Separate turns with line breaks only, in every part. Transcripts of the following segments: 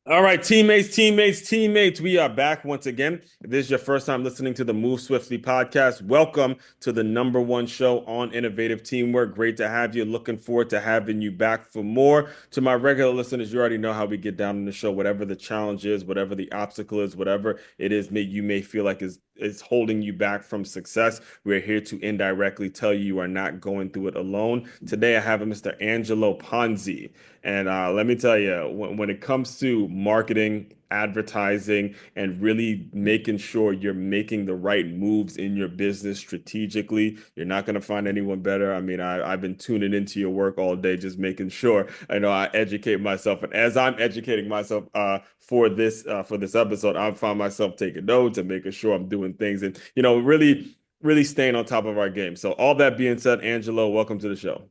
All right, teammates, we are back once again. If this is your first time listening to the Move Swiftly podcast, welcome to the number one show on innovative teamwork. Great to have you. Looking forward to having you back for more. To my regular listeners, you already know how we get down in the show. Whatever the challenge is, whatever the obstacle is, whatever it is you may feel like is holding you back from success, we're here to indirectly tell you are not going through it alone. Today, I have Mr. Angelo Ponzi. And let me tell you, when it comes to marketing, advertising, and really making sure you're making the right moves in your business strategically, you're not going to find anyone better. I mean, I've been tuning into your work all day, just making sure I know I educate myself. And as I'm educating myself for this episode, I found myself taking notes and making sure I'm doing things and really staying on top of our game. So all that being said, Angelo, welcome to the show.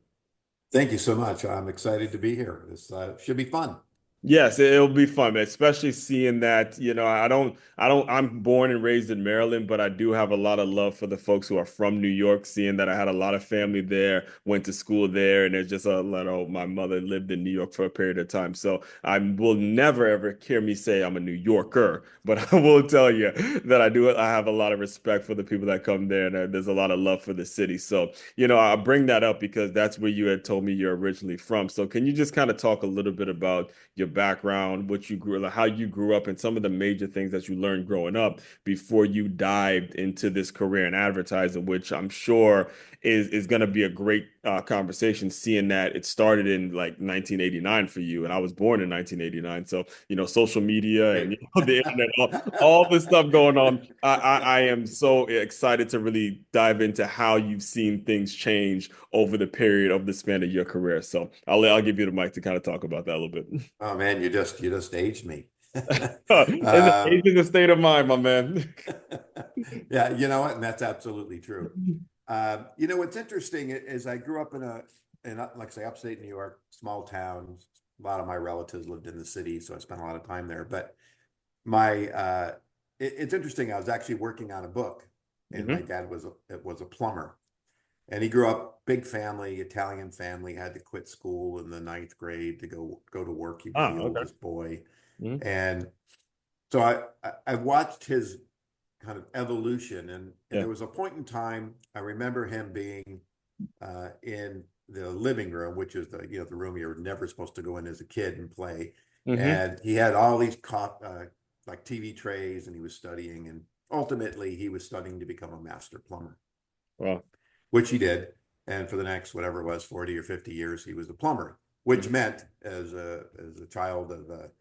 Thank you so much. I'm excited to be here. This should be fun.
Yes, it'll be fun, man, especially seeing that, I'm born and raised in Maryland, but I do have a lot of love for the folks who are from New York, seeing that I had a lot of family there, went to school there, and there's just a lot of my mother lived in New York for a period of time. So I will never ever hear me say I'm a New Yorker, but I will tell you that I have a lot of respect for the people that come there, and there's a lot of love for the city. So, I bring that up because that's where you had told me you're originally from. So can you just kind of talk a little bit about your background, what you grew, like how you grew up, and some of the major things that you learned growing up before you dived into this career in advertising, which I'm sure is going to be a great conversation, seeing that it started in like 1989 for you, and I was born in 1989. So social media and
Great.
the internet, all this stuff going on. I am so excited to really dive into how you've seen things change over the period of the span of your career. So I'll give you the mic to kind of talk about that a little bit.
Oh man, you just aged me.
Age
Um,
is a state of mind, my man.
yeah, you know what? And that's absolutely true. What's interesting is I grew up like I say, upstate New York, small town. A lot of my relatives lived in the city, so I spent a lot of time there. But it's interesting. I was actually working on a book, and my
Hmm.
dad was a plumber. And he grew up big family, Italian family, had to quit school in the ninth grade to go to work. He was
Ah,
the
okay.
oldest boy.
Mhm.
And so I watched his kind of evolution. And
Yeah.
there was a point in time, I remember him being in the living room, which is the room you're never supposed to go in as a kid and play.
Hmm.
And he had all these like TV trays, and he was studying. And ultimately, he was studying to become a master plumber,
Well.
which he did. And for the next, whatever it was, 40 or 50 years, he was a plumber, which
Mhm.
meant as a child of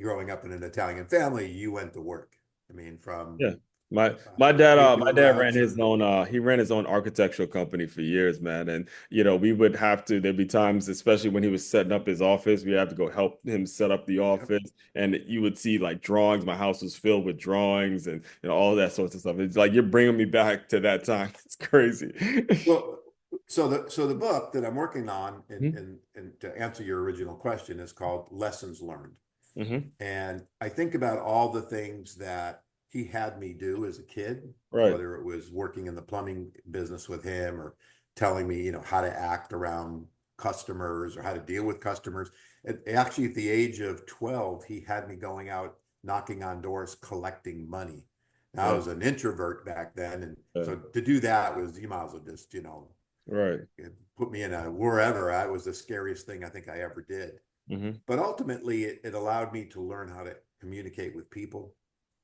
growing up in an Italian family, you went to work. I mean, from
Yeah. My
paper
dad ran
routes
his
or
own he ran his own architectural company for years, man. And we would have to there'd be times, especially when he was setting up his office, we had to go help him set up the
yep.
office. And you would see like drawings. My house was filled with drawings and all that sorts of stuff. It's like you're bringing me back to that time. It's crazy.
Well, so the book that I'm working on, and,
Hmm.
and and to answer your original question, is called Lessons Learned.
Hmm.
And I think about all the things that he had me do as a kid,
Right.
whether it was working in the plumbing business with him or telling me, how to act around customers or how to deal with customers. Actually, at the age of 12, he had me going out knocking on doors, collecting money. Now, I
Yeah.
was an introvert back then. And
Yeah.
so to do that was, you might as well just,
Right.
put me in a wherever. I was the scariest thing I think I ever did.
Hmm.
But ultimately, it allowed me to learn how to communicate with people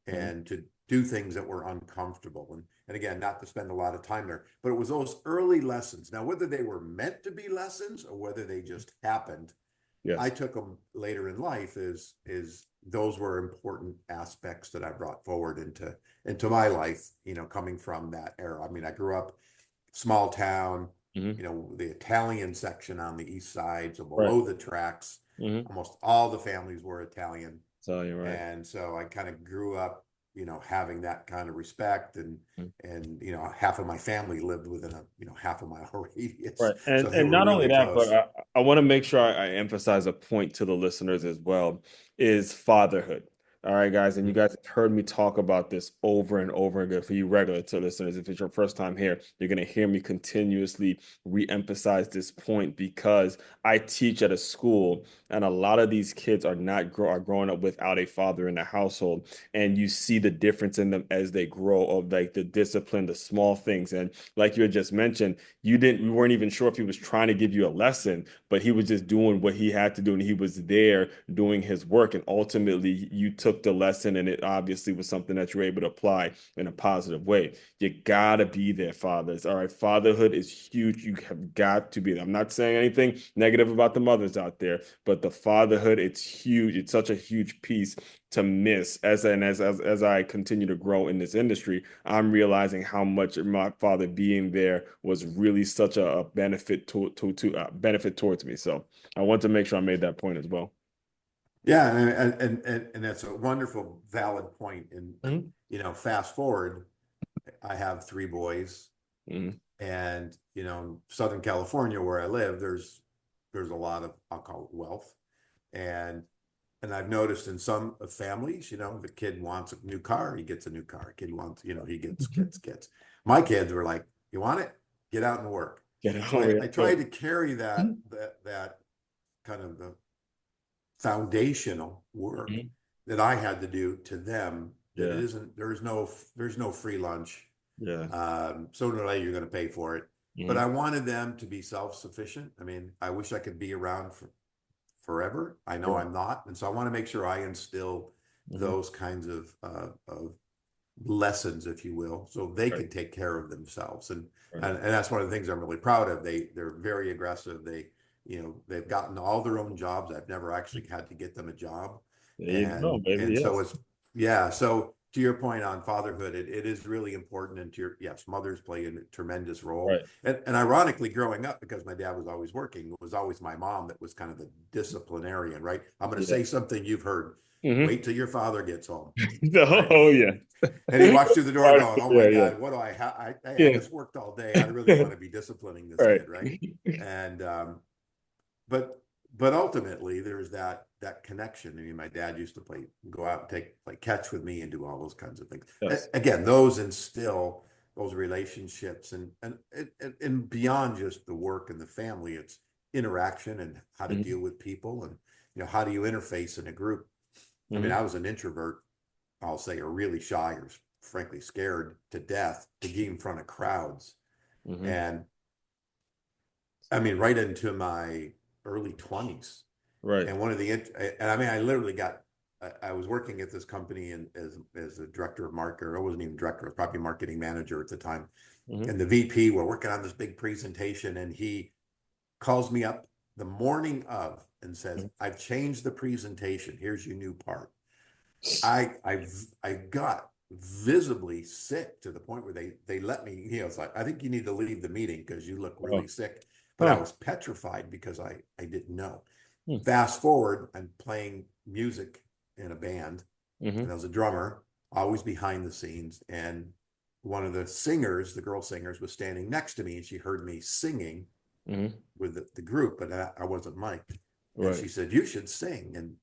Hmm.
and to do things that were uncomfortable. And again, not to spend a lot of time there, but it was those early lessons. Now, whether they were meant to be lessons or whether they just happened, I
Yes.
took them later in life is those were important aspects that I brought forward into my life, coming from that era. I mean, I grew up small town,
Hmm.
the Italian section on the east side, so
Right.
below the tracks,
Hmm.
almost all the families were Italian.
So you're right.
And so I kind of grew up, having that kind of respect,
Mhm.
and half of my family lived within a, half a mile radius.
Right.
So they
And
were
not only
really
that, but
close.
I want to make sure I emphasize a point to the listeners as well is fatherhood. All right, guys, and you guys have heard me talk about this over and over again. For you regular to listeners, if it's your first time here, you're going to hear me continuously re-emphasize this point because I teach at a school, and a lot of these kids are growing up without a father in the household, and you see the difference in them as they grow of like the discipline, the small things, and like you had just mentioned, you weren't even sure if he was trying to give you a lesson, but he was just doing what he had to do, and he was there doing his work, and ultimately you took the lesson, and it obviously was something that you were able to apply in a positive way. You gotta be there, fathers. All right, fatherhood is huge. You have got to be there. I'm not saying anything negative about the mothers out there, but the fatherhood, it's huge. It's such a huge piece to miss as I continue to grow in this industry. I'm realizing how much my father being there was really such a benefit to benefit towards me. So I want to make sure I made that point as well.
Yeah, and that's a wonderful, valid point. And
Mhm.
fast forward, I have three boys,
Mhm.
and Southern California, where I live, there's a lot of, I'll call it, wealth, and I've noticed in some families, the kid wants a new car, he gets a new car. Kid wants, he gets. My kids were like, "You want it? Get out and work."
Get it
So
over
I
here.
tried to carry that kind of the foundational work
Mhm.
that I had to do to them. That it
Yeah.
isn't, there's no free lunch.
Yeah.
Sooner or later you're going to pay for it. But
Mhm.
I wanted them to be self-sufficient. I mean, I wish I could be around for forever. I know
Right.
I'm not, and so I want to make sure I instill
Mhm.
those kinds of lessons, if you will, so they
Right.
can take care of themselves. And
Right.
and that's one of the things I'm really proud of. They're very aggressive. They've gotten all their own jobs. I've never actually had to get them a job.
There you go,
And
baby.
so
Yes.
it's, yeah. So to your point on fatherhood, it is really important. And yes, mothers play a tremendous role.
Right.
And ironically, growing up, because my dad was always working, it was always my mom that was kind of the disciplinarian, right? I'm going to
Yeah.
say something you've heard.
Hmm.
Wait till your father gets home, right?
Oh, yeah.
And he walks through the door
Right.
going, "Oh my
Yeah. Yeah.
God, what do I have? I
Yeah.
just worked all day. I really want to be disciplining this
Right.
kid, right?" And but but ultimately, there's that connection. I mean, my dad used to go out and play catch with me and do all those kinds of things.
Yes.
Again, those instill those relationships, and beyond just the work and the family, it's interaction and how to
Hmm.
deal with people, and how do you interface in a group. I mean,
Hmm.
I was an introvert, I'll say, are really shy or frankly scared to death to get in front of crowds.
Hmm.
And I mean, right into my early 20s.
Right.
And and I mean, I literally I was working at this company and as a director of marketing. I wasn't even director, I was probably marketing manager at the time.
Hmm.
And the VP, we're working on this big presentation, and he calls me up the morning of and says, "I've changed the presentation. Here's your new part." I got visibly sick to the point where they let me, it's like, "I think you need to leave the meeting because you look
Oh.
really sick." But I
Huh.
was petrified because I didn't know.
Hmm.
Fast forward, I'm playing music in a band, and I
Hmm.
was a drummer, always behind the scenes. And one of the singers, the girl singers, was standing next to me, and she heard me singing
Hmm.
with the group, but I wasn't mic'd. And
Right.
she said, "You should sing." And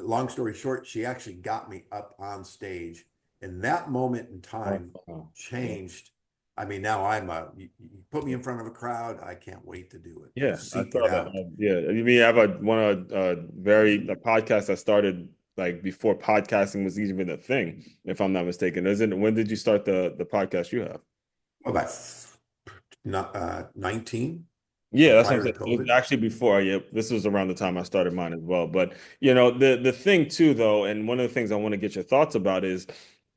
long story short, she actually got me up on stage. And that moment in
Oh,
time
wow. Yeah.
changed. I mean, now you put me in front of a crowd, I can't wait to do it. I
Yeah, I
seek it
saw that.
out.
Yeah, you mean I have a podcast that started like before podcasting was even a thing, if I'm not mistaken. Isn't when did you start the podcast you have?
About not 19,
Yeah,
so
that's what I'm
prior to
saying. It was
COVID.
actually before, yeah, this was around the time I started mine as well. But the thing too, though, and one of the things I want to get your thoughts about is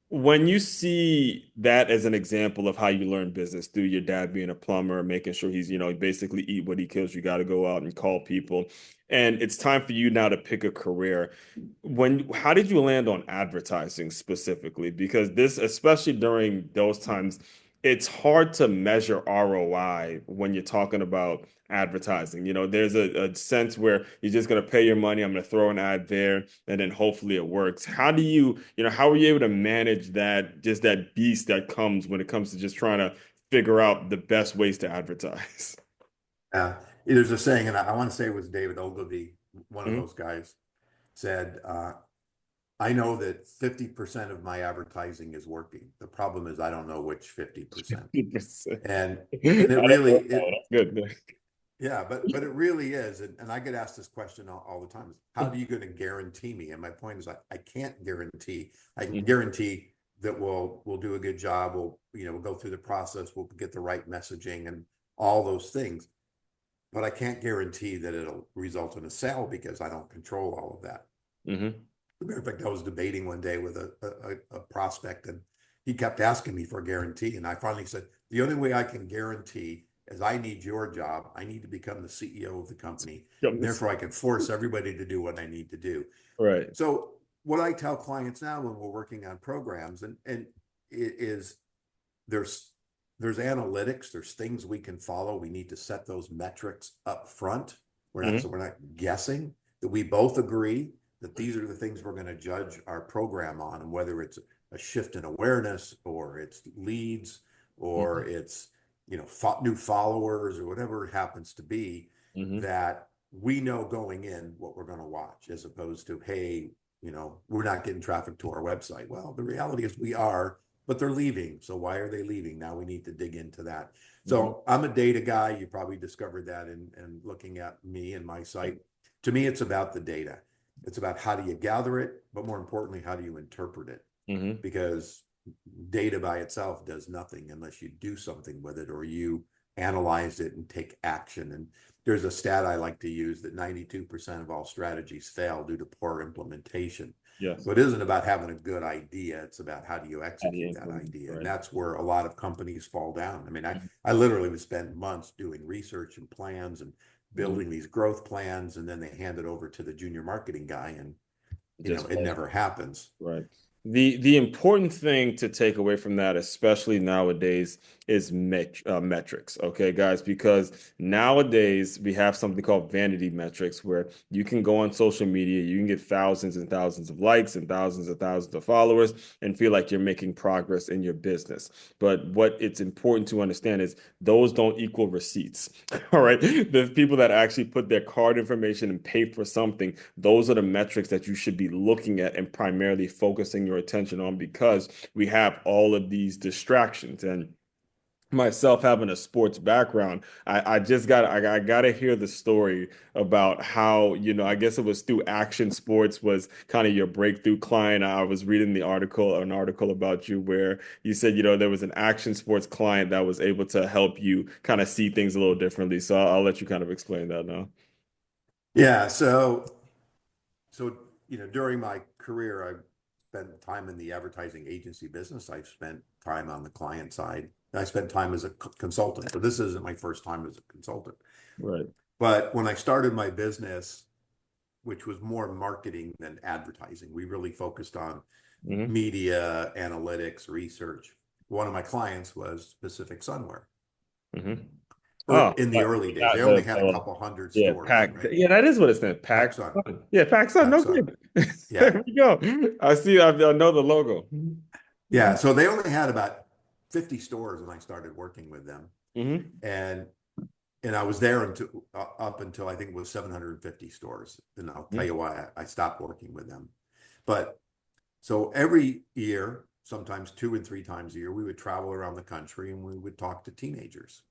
when you see that as an example of how you learn business through your dad being a plumber, making sure he's, basically eat what he kills, you got to go out and call people. And it's time for you now to pick a career. How did you land on advertising specifically? Because this, especially during those times, it's hard to measure ROI when you're talking about advertising. There's a sense where you're just going to pay your money. I'm going to throw an ad there, and then hopefully it works. How are you able to manage just that beast that comes when it comes to just trying to figure out the best ways to advertise?
Uh, there's a saying, and I want to say it was David Ogilvy, one of
Mhm.
those guys, said, I know that 50% of my advertising is working. The problem is I don't know which 50%.
50%.
And
I
it
don't
really
know. That's good.
yeah, but it really is. And I get asked this question all the time is how do you going to guarantee me? And my point is I can't guarantee. I can
Mhm.
guarantee that we'll do a good job. We'll go through the process, we'll get the right messaging and all those things. But I can't guarantee that it'll result in a sale because I don't control all of that.
Mhm.
As a matter of fact, I was debating one day with a prospect, and he kept asking me for a guarantee. And I finally said, the only way I can guarantee is I need your job. I need to become the CEO of the company. And therefore, I can force everybody to do what I need to do.
Right.
So what I tell clients now when we're working on programs, and it is there's there's analytics, there's things we can follow. We need to set those metrics up front.
Mhm.
We're not guessing, that we both agree that these are the things we're going to judge our program on, and whether it's a shift in awareness or it's leads or
Mhm.
it's new followers or whatever it happens to be,
Mhm.
that we know going in what we're going to watch, as opposed to, hey, we're not getting traffic to our website. Well, the reality is we are, but they're leaving. So why are they leaving? Now we need to dig into that.
Mhm.
So I'm a data guy. You probably discovered that in looking at me and my site. To me, it's about the data. It's about how do you gather it, but more importantly, how do you interpret it?
Mhm.
Because data by itself does nothing unless you do something with it or you analyze it and take action. And there's a stat I like to use that 92% of all strategies fail due to poor implementation.
Yes.
So it isn't about having a good idea. It's about how do you
At the
execute that
income,
idea. And
right.
that's where a lot of companies fall down. I mean,
Mhm.
I literally would spend months doing research and plans and
Mhm.
building these growth plans. And then they hand it over to the junior marketing guy, and
Just
it never happens.
right. The important thing to take away from that, especially nowadays, is metrics. Okay, guys, because nowadays we have something called vanity metrics where you can go on social media, you can get thousands and thousands of likes and thousands of followers and feel like you're making progress in your business. But what it's important to understand is those don't equal receipts. All right. The people that actually put their card information and pay for something, those are the metrics that you should be looking at and primarily focusing your attention on, because we have all of these distractions. And myself having a sports background, I gotta hear the story about how, I guess it was through Action Sports was kind of your breakthrough client. I was reading an article about you where you said, there was an Action Sports client that was able to help you kind of see things a little differently. So I'll let you kind of explain that now.
Yeah. So, during my career, I've spent time in the advertising agency business. I've spent time on the client side. I spent time as a consultant. So this isn't my first time as a consultant.
Right.
But when I started my business, which was more marketing than advertising, we really focused on
Hmm.
media, analytics, research. One of my clients was Pacific Sunwear,
Hmm.
or
Oh,
in the early days.
not
They only had a couple hundred
yeah,
stores,
pack.
right?
Yeah, that is what it said. Pack
PacSun,
Sun. Yeah, Pack Sun. No
PacSun.
good.
Yeah.
There we go. I see. I know the logo.
Yeah. So they only had about 50 stores when I started working with them.
Hmm.
And I was there until up until I think it was 750 stores. And I'll tell you why I stopped working with them. But so every year, sometimes 2 and 3 times a year, we would travel around the country and we would talk to teenagers,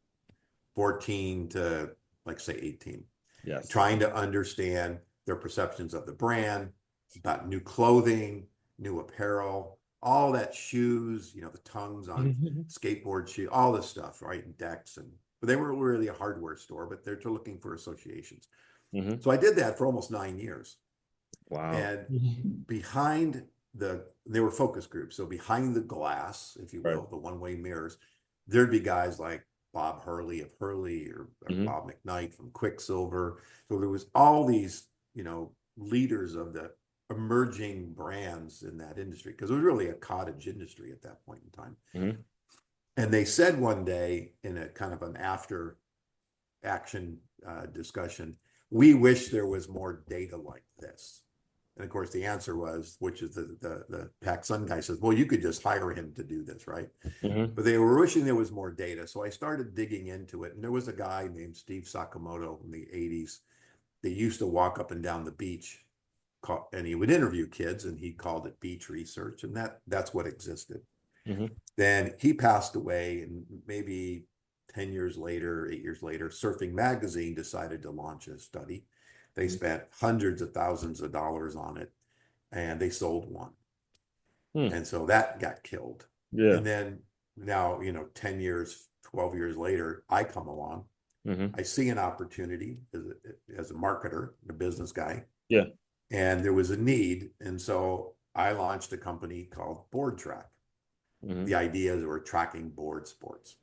14 to, like, say, 18,
Yes.
trying to understand their perceptions of the brand, about new clothing, new apparel, all that, shoes, the tongues on skateboard shoe, all this stuff, right? And decks. But they weren't really a hardware store, but they're looking for associations.
Hmm.
So I did that for almost 9 years.
Wow.
And behind they were focus groups. So behind the glass, if you
Right.
will, the one-way mirrors, there'd be guys like Bob Hurley of Hurley, or
Hmm.
Bob McKnight from Quicksilver. So there was all these, leaders of the emerging brands in that industry, because it was really a cottage industry at that point in time.
Hmm.
And they said one day in a kind of an after action discussion, we wish there was more data like this. And of course, the answer was, which is the PacSun guy says, well, you could just hire him to do this, right?
Hmm.
But they were wishing there was more data. So I started digging into it. And there was a guy named Steve Sakamoto in the 80s that used to walk up and down the beach and he would interview kids, and he called it beach research, and that's what existed.
Hmm.
Then he passed away, and maybe 10 years later, 8 years later, Surfing Magazine decided to launch a study. They spent hundreds of thousands of dollars on it, and they sold one.
Hmm.
And so that got killed.
Yeah.
And then now, 10 years, 12 years later, I come along.
Hmm.
I see an opportunity as a marketer, a business guy,
Yeah.
and there was a need. And so I launched a company called Board Track.
Hmm.
The idea is we're tracking board sports.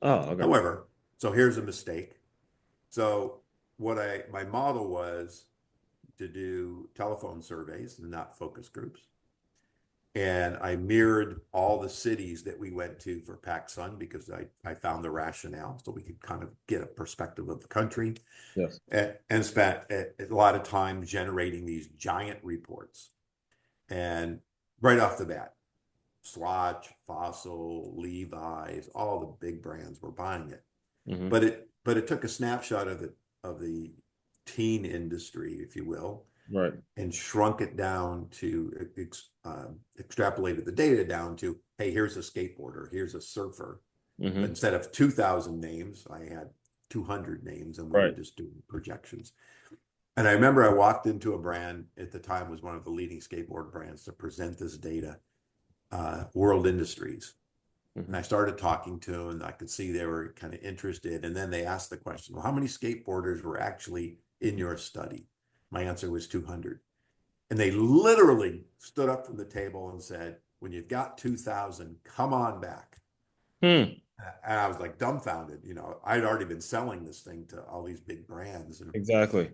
Oh, okay.
However, so here's a mistake. So my model was to do telephone surveys and not focus groups. And I mirrored all the cities that we went to for PacSun because I found the rationale so we could kind of get a perspective of the country,
Yes.
and spent a lot of time generating these giant reports. And right off the bat, Swatch, Fossil, Levi's, all the big brands were buying it.
Hmm.
But it took a snapshot of the teen industry, if you will,
Right.
and shrunk it down to extrapolated the data down to, hey, here's a skateboarder, here's a surfer. But
Hmm.
instead of 2,000 names, I had 200 names, and we were
Right.
just doing projections. And I remember I walked into a brand at the time, was one of the leading skateboard brands, to present this data, World Industries. And
Hmm.
I started talking to them, and I could see they were kind of interested. And then they asked the question, well, how many skateboarders were actually in your study? My answer was 200. And they literally stood up from the table and said, when you've got 2,000, come on back.
Hmm.
And I was like dumbfounded. I'd already been selling this thing to all these big brands. And
Exactly.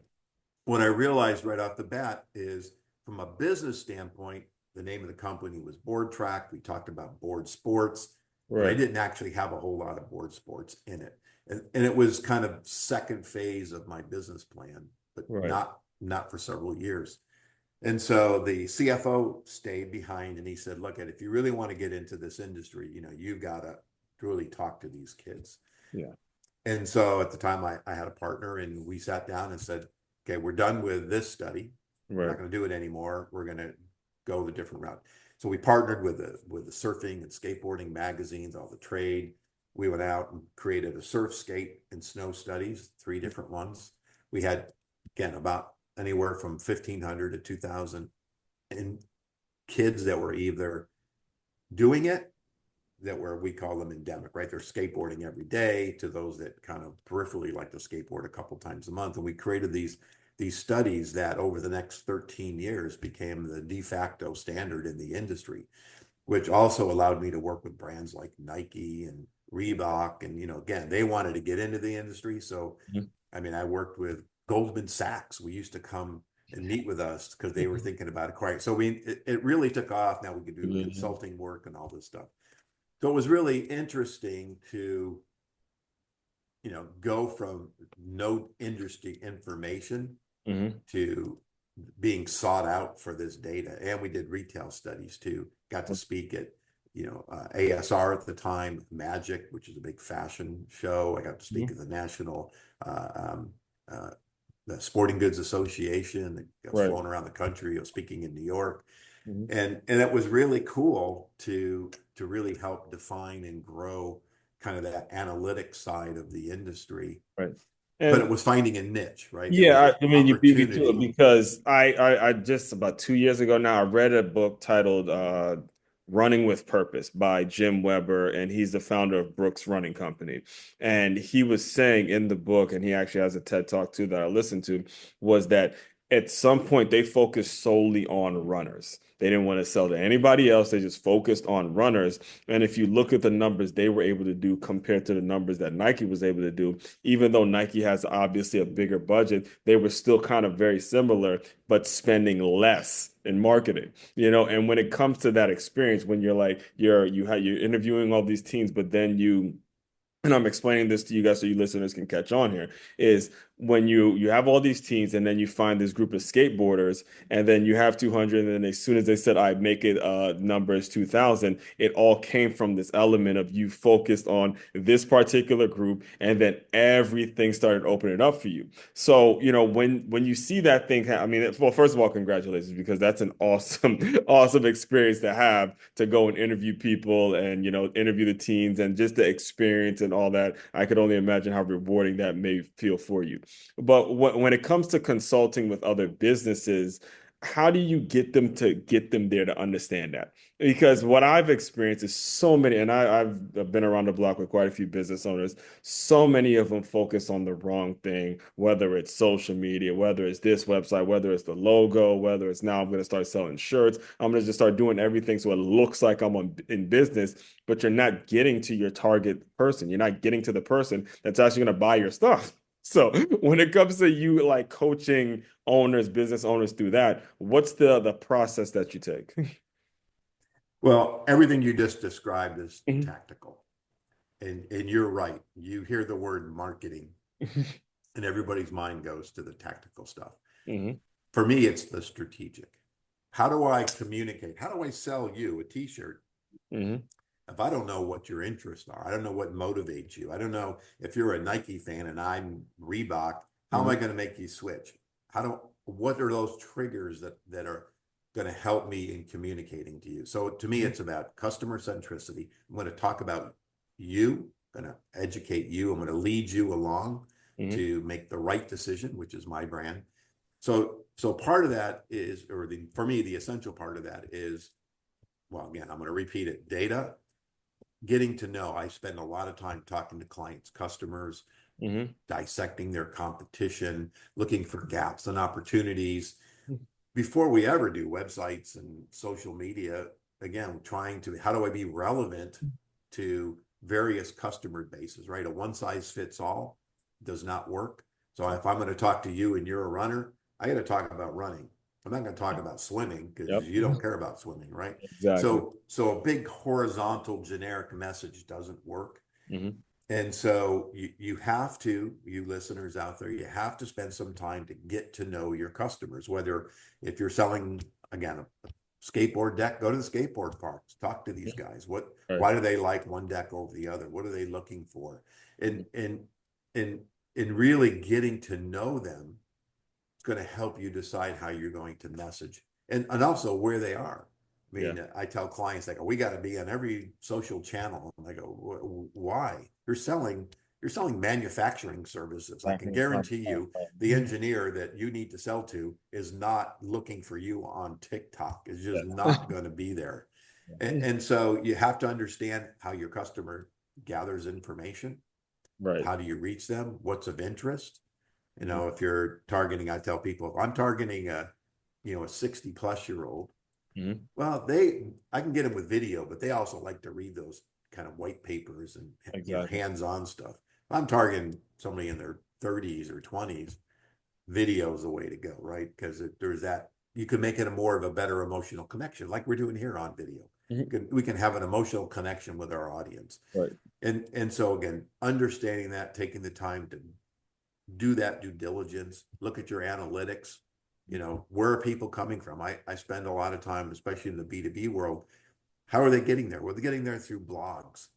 what I realized right off the bat is, from a business standpoint, the name of the company was Board Track. We talked about board sports, but I
Right.
didn't actually have a whole lot of board sports in it. And it was kind of second phase of my business plan, but
Right.
not for several years. And so the CFO stayed behind, and he said, look, if you really want to get into this industry, you've got to really talk to these kids.
Yeah.
And so at the time I had a partner, and we sat down and said, okay, we're done with this study. We're
Right.
not going to do it anymore. We're going to go the different route. So we partnered with the surfing and skateboarding magazines, all the trade. We went out and created a surf, skate, and snow studies, 3 different ones. We had, again, about anywhere from 1,500 to 2,000 and kids that were either doing it, we call them endemic, right? They're skateboarding every day, to those that kind of peripherally like to skateboard a couple times a month. And we created these studies that over the next 13 years became the de facto standard in the industry, which also allowed me to work with brands like Nike and Reebok. And, again, they wanted to get into the industry. So,
Mhm.
I mean, I worked with Goldman Sachs. We used to come and meet with us because they were thinking about acquiring. So it really took off. Now we could do
Mhm.
consulting work and all this stuff. So it was really interesting to, go from no industry information
Mhm.
to being sought out for this data. And we did retail studies too. Got to speak at, ASR at the time, Magic, which is a big fashion show. I got to speak
Mhm.
at the National uh, um, uh, the Sporting Goods Association. I was
Right.
flown around the country. I was speaking in New York,
Mhm.
and it was really cool to really help define and grow kind of that analytic side of the industry.
Right.
But it
And
was finding a niche, right? There was
yeah,
an
I mean, you beat me to it
opportunity.
because I just about 2 years ago now, I read a book titled Running with Purpose by Jim Weber, and he's the founder of Brooks Running Company. And he was saying in the book, and he actually has a TED Talk too that I listened to, was that at some point they focused solely on runners. They didn't want to sell to anybody else. They just focused on runners. And if you look at the numbers they were able to do compared to the numbers that Nike was able to do, even though Nike has obviously a bigger budget, they were still kind of very similar, but spending less in marketing, and when it comes to that experience, when you're like, you're interviewing all these teams, but then and I'm explaining this to you guys so you listeners can catch on here, is when you have all these teens and then you find this group of skateboarders and then you have 200 and then as soon as they said I make it numbers 2000, it all came from this element of you focused on this particular group and then everything started opening up for you. So, when you see that thing, I mean, well, first of all, congratulations, because that's an awesome, awesome experience to have to go and interview people and, interview the teens and just the experience and all that. I could only imagine how rewarding that may feel for you. But when it comes to consulting with other businesses, how do you get them there to understand that? Because what I've experienced is so many, and I've been around the block with quite a few business owners. So many of them focus on the wrong thing, whether it's social media, whether it's this website, whether it's the logo, whether it's now I'm going to start selling shirts. I'm going to just start doing everything so it looks like in business, but you're not getting to your target person. You're not getting to the person that's actually going to buy your stuff. So when it comes to you like coaching owners, business owners through that, what's the process that you take?
Well, everything you just described is
Mhm.
tactical. And you're right. You hear the word marketing and everybody's mind goes to the tactical stuff.
Mhm.
For me, it's the strategic. How do I communicate? How do I sell you a t-shirt
Mhm.
if I don't know what your interests are? I don't know what motivates you. I don't know if you're a Nike fan and I'm Reebok, how am I
Mhm.
going to make you switch? What are those triggers that are going to help me in communicating to you? So to me,
Mhm.
it's about customer centricity. I'm going to talk about you, I'm going to educate you. I'm going to lead you along
Mhm.
to make the right decision, which is my brand. So part of that is, for me, the essential part of that is, well, again, I'm going to repeat it: data, getting to know. I spend a lot of time talking to clients, customers,
Mhm.
dissecting their competition, looking for gaps and opportunities before we ever do websites and social media. Again, trying to, how do I be relevant to various customer bases, right? A one size fits all does not work. So if I'm going to talk to you and you're a runner, I got to talk about running. I'm not going to talk about swimming because
Yep.
you don't care about swimming, right?
Exactly.
So a big horizontal generic message doesn't work.
Mhm.
And so you have to, you listeners out there, you have to spend some time to get to know your customers. Whether if you're selling, again, a skateboard deck, go to the skateboard parks, talk to these
Yeah.
guys.
Right.
Why do they like one deck over the other? What are they looking for? And and and and really getting to know them is going to help you decide how you're going to message, and also where they are. I
Yeah.
mean, I tell clients, they go, we got to be on every social channel. And I go, why? You're selling manufacturing services. I can guarantee you the engineer that you need to sell to is not looking for you on TikTok. Is
Yeah.
just not going to be there. And so you have to understand how your customer gathers information.
Right.
How do you reach them? What's of interest?
Mhm.
If you're targeting, I tell people, if I'm targeting a 60 plus year old,
Mhm.
well, I can get them with video, but they also like to read those kind of white papers and,
Exactly.
hands-on stuff. If I'm targeting somebody in their 30s or 20s, video is the way to go, right? Because there's that, you can make it more of a better emotional connection, like we're doing here on video.
Mhm.
We can have an emotional connection with our audience.
Right.
And so again, understanding that, taking the time to do that due diligence, look at your analytics. Where are people coming from? I spend a lot of time, especially in the B2B world. How are they getting there? Well, they're getting there through blogs.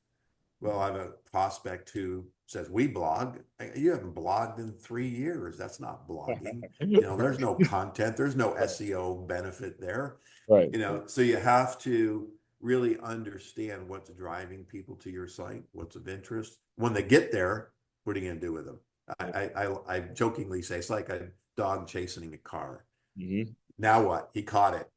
Well, I have a prospect who says, we blog. You haven't blogged in 3 years. That's not blogging. There's no content, there's no SEO benefit there.
Right.
So you have to really understand what's driving people to your site, what's of interest. When they get there, what are you going to do with them? I jokingly say it's like a dog chasing a car.
Mhm.
Now what? He caught it.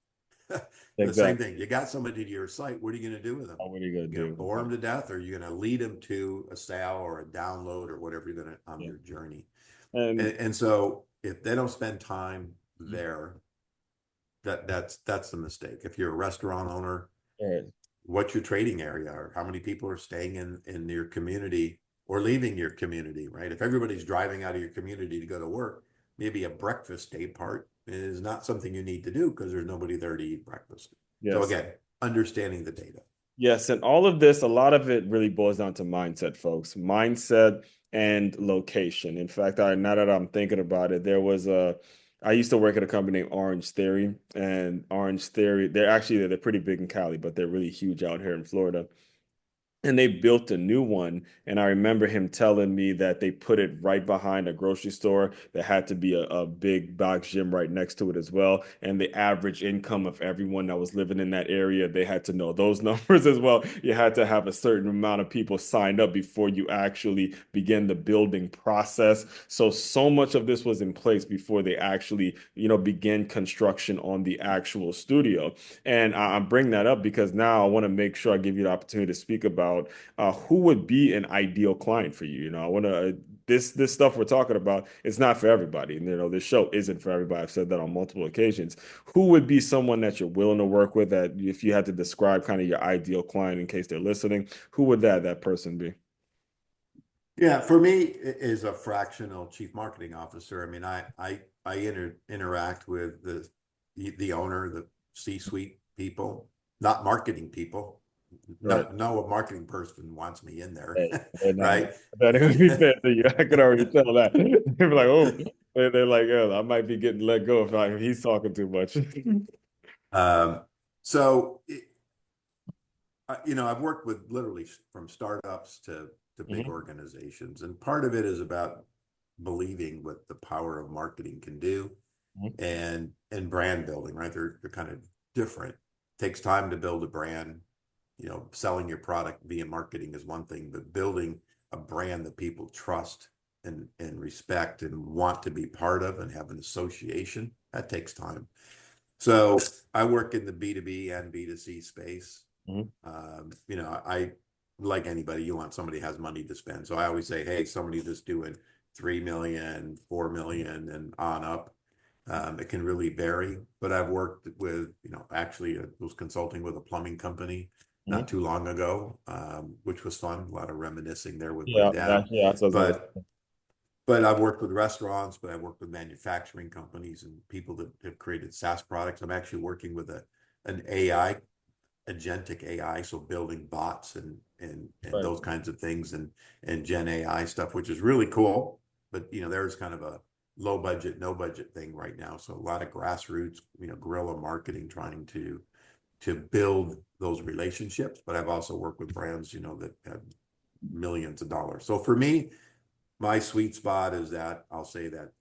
The same
Exactly.
thing. You got somebody to your site. What are you going to do with them?
What are you gonna
You're going
do?
to bore them to death, or you're going to lead them to a sale or a download or whatever you're going to on
Yeah.
their journey. And,
And
and so if they don't spend time there, that's the mistake. If you're a restaurant owner,
all right.
what's your trading area, or how many people are staying in your community or leaving your community, right? If everybody's driving out of your community to go to work, maybe a breakfast day part is not something you need to do because there's nobody there to eat breakfast. So
Yes.
again, understanding the data.
Yes, and all of this, a lot of it really boils down to mindset, folks. Mindset, and location. In fact, now that I'm thinking about it, I used to work at a company named Orange Theory, and Orange Theory, they're pretty big in Cali, but they're really huge out here in Florida. And they built a new one. And I remember him telling me that they put it right behind a grocery store. There had to be a big box gym right next to it as well. And the average income of everyone that was living in that area, they had to know those numbers as well. You had to have a certain amount of people signed up before you actually begin the building process. So much of this was in place before they actually, begin construction on the actual studio. And I bring that up because now I want to make sure I give you the opportunity to speak about who would be an ideal client for you. I want to this stuff we're talking about. It's not for everybody. And, this show isn't for everybody. I've said that on multiple occasions. Who would be someone that you're willing to work with? That if you had to describe kind of your ideal client in case they're listening, who would that person be?
Yeah, for me, is a fractional chief marketing officer. I mean, I interact with the owner, the C-suite people, not marketing people.
Right.
No marketing person wants me in there,
Hey, they're not.
right?
That would be fair to you. I could already tell that. They're like, oh, they're like, oh, I might be getting let go if he's talking too much.
Um, so I've worked with literally from startups to big
Mhm,
organizations, and part of it is about believing what the power of marketing can do
mhm,
and brand building, right? They're kind of different. Takes time to build a brand. Selling your product via marketing is one thing, but building a brand that people trust and respect and want to be part of and have an association, that takes time. So I work in the B2B and B2C space.
mhm.
I like anybody, you want somebody who has money to spend. So I always say, hey, somebody that's doing 3 million, 4 million and on up. It can really vary, but I've worked with, actually I was consulting with a plumbing company not
Mhm.
too long ago, which was fun. A lot of reminiscing there with my
Yeah,
dad.
that's what I was gonna
But but I've worked with restaurants, but I've worked with manufacturing companies and people that have created SaaS products. I'm actually working with an AI, agentic AI, so building bots and
say.
those kinds of things and Gen AI stuff, which is really cool. But there's kind of a low budget, no budget thing right now. So a lot of grassroots, guerrilla marketing trying to build those relationships. But I've also worked with brands, that have millions of dollars. So for me, my sweet spot is that I'll say that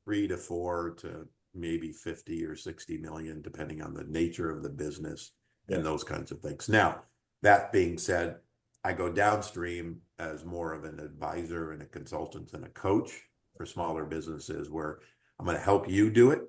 3 to 4 to maybe 50 or 60 million, depending on the nature of the business
Yeah.
and those kinds of things. Now, that being said, I go downstream as more of an advisor and a consultant and a coach for smaller businesses where I'm going to help you do it.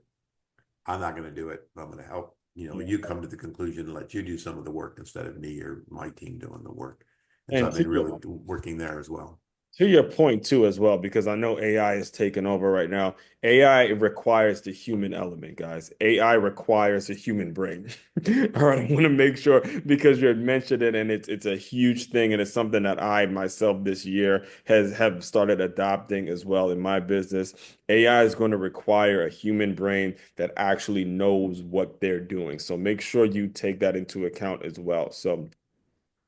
I'm not going to do it. I'm going to help,
Yeah.
you come to the conclusion and let you do some of the work instead of me or my team doing the work. And so
And
I've been really working there as well.
to your point too, as well, because I know AI is taking over right now. AI requires the human element, guys. AI requires a human brain. All right, I want to make sure because you had mentioned it, and it's a huge thing, and it's something that I myself this year have started adopting as well in my business. AI is going to require a human brain that actually knows what they're doing. So make sure you take that into account as well. So.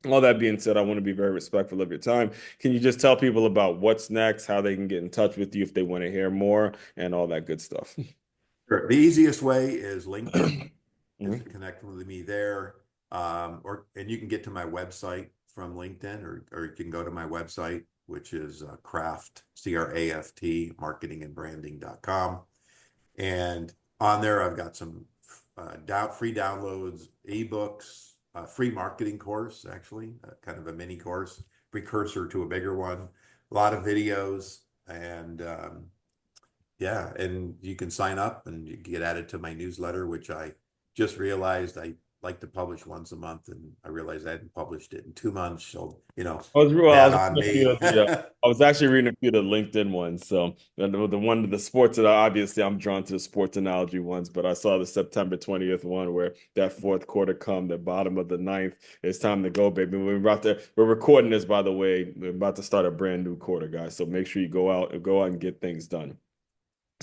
All that being said, I want to be very respectful of your time. Can you just tell people about what's next, how they can get in touch with you if they want to hear more, and all that good stuff?
Sure. The easiest way is LinkedIn, is to
Mhm.
connect with me there. And you can get to my website from LinkedIn, or you can go to my website, which is CRAFT marketingandbranding.com. And on there, I've got some free downloads, ebooks, free marketing course, actually, kind of a mini course, precursor to a bigger one, a lot of videos, and yeah, and you can sign up and you get added to my newsletter, which I just realized I like to publish once a month, and I realized I hadn't published it in 2 months. So,
I
bad
was
on
reading a few
me.
of I was actually reading a few of the LinkedIn ones. So the one the sports that obviously I'm drawn to the sports analogy ones, but I saw the September 20th one where that fourth quarter come, the bottom of the ninth. It's time to go, baby. We're recording this, by the way. We're about to start a brand new quarter, guys. So make sure you go out and get things done.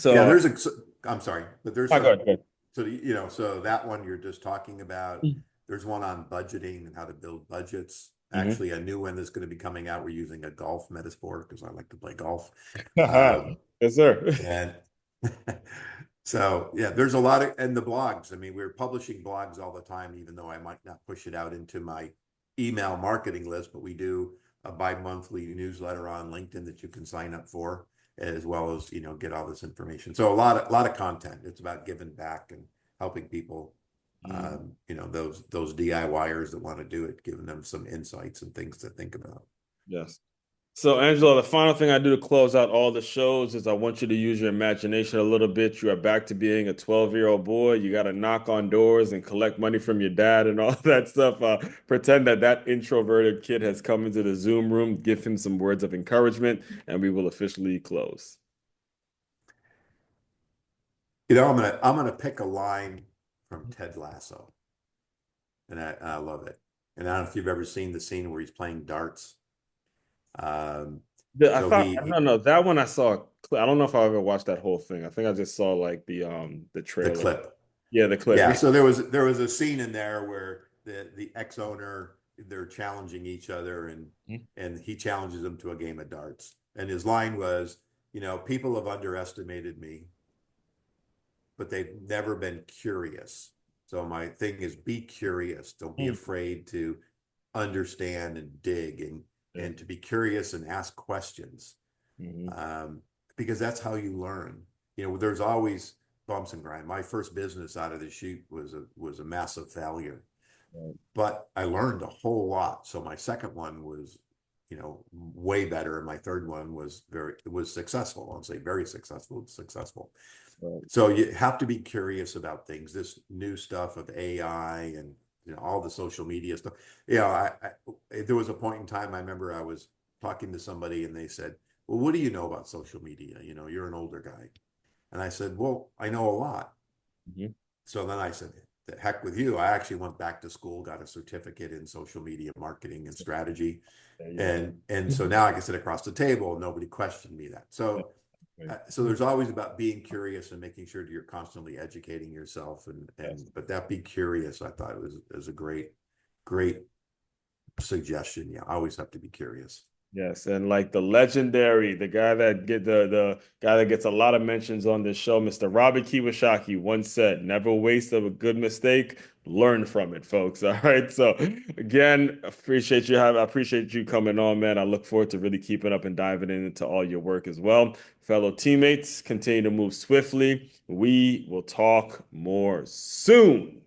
Yeah,
So
I'm sorry, but there's
go
some,
ahead.
so that one you're just talking about, there's one on budgeting and how to build budgets.
Hmm.
Actually, a new one that's going to be coming out. We're using a golf metaphor because I like to play golf. Um,
Yes, sir.
and so, yeah, there's a lot of, and the blogs. I mean, we're publishing blogs all the time, even though I might not push it out into my email marketing list, but we do a bi-monthly newsletter on LinkedIn that you can sign up for, as well as, get all this information. So a lot of content. It's about giving back and helping people,
Mhm.
those DIYers that want to do it, giving them some insights and things to think about.
Yes. So, Angelo, the final thing I do to close out all the shows is I want you to use your imagination a little bit. You are back to being a 12-year-old boy. You got to knock on doors and collect money from your dad and all that stuff. Pretend that that introverted kid has come into the Zoom room. Give him some words of encouragement, and we will officially close.
I'm gonna pick a line from Ted Lasso, and I love it. And I don't know if you've ever seen the scene where he's playing darts.
I
So
thought
he
no, no, that one I saw. I don't know if I ever watched that whole thing. I think I just saw like the
the
trailer.
clip.
Yeah, the clip.
Yeah, so there was a scene in there where the ex-owner, they're challenging each other, and he challenges them to a game of darts. And his line was, people have underestimated me, but they've never been curious. So my thing is, be curious. Don't be
Mhm.
afraid to understand and dig, and
Yeah.
to be curious and ask questions,
Hmm.
um, because that's how you learn. There's always bumps and grind. My first business out of the chute was a massive failure,
Right.
but I learned a whole lot. So my second one was, way better, and my third one was successful. I'll say very successful. Successful.
Right.
So you have to be curious about things. This new stuff of AI and, all the social media stuff. There was a point in time I remember I was talking to somebody and they said, "Well, what do you know about social media? You're an older guy." And I said, "Well, I know a lot."
Mhm.
So then I said, "The heck with you." I actually went back to school, got a certificate in social media marketing and strategy.
There you go.
And so now I can sit across the table and nobody questioned me that.
Yeah.
So there's always about being curious and making sure that you're constantly educating yourself,
Yes.
but that be curious, I thought was a great suggestion. Yeah, I always have to be curious.
Yes, and like the guy that the guy that gets a lot of mentions on this show, Mr. Robert Kiyosaki once said, "Never waste a good mistake. Learn from it, folks." All right. So again, I appreciate you coming on, man. I look forward to really keeping up and diving into all your work as well. Fellow teammates, continue to move swiftly. We will talk more soon.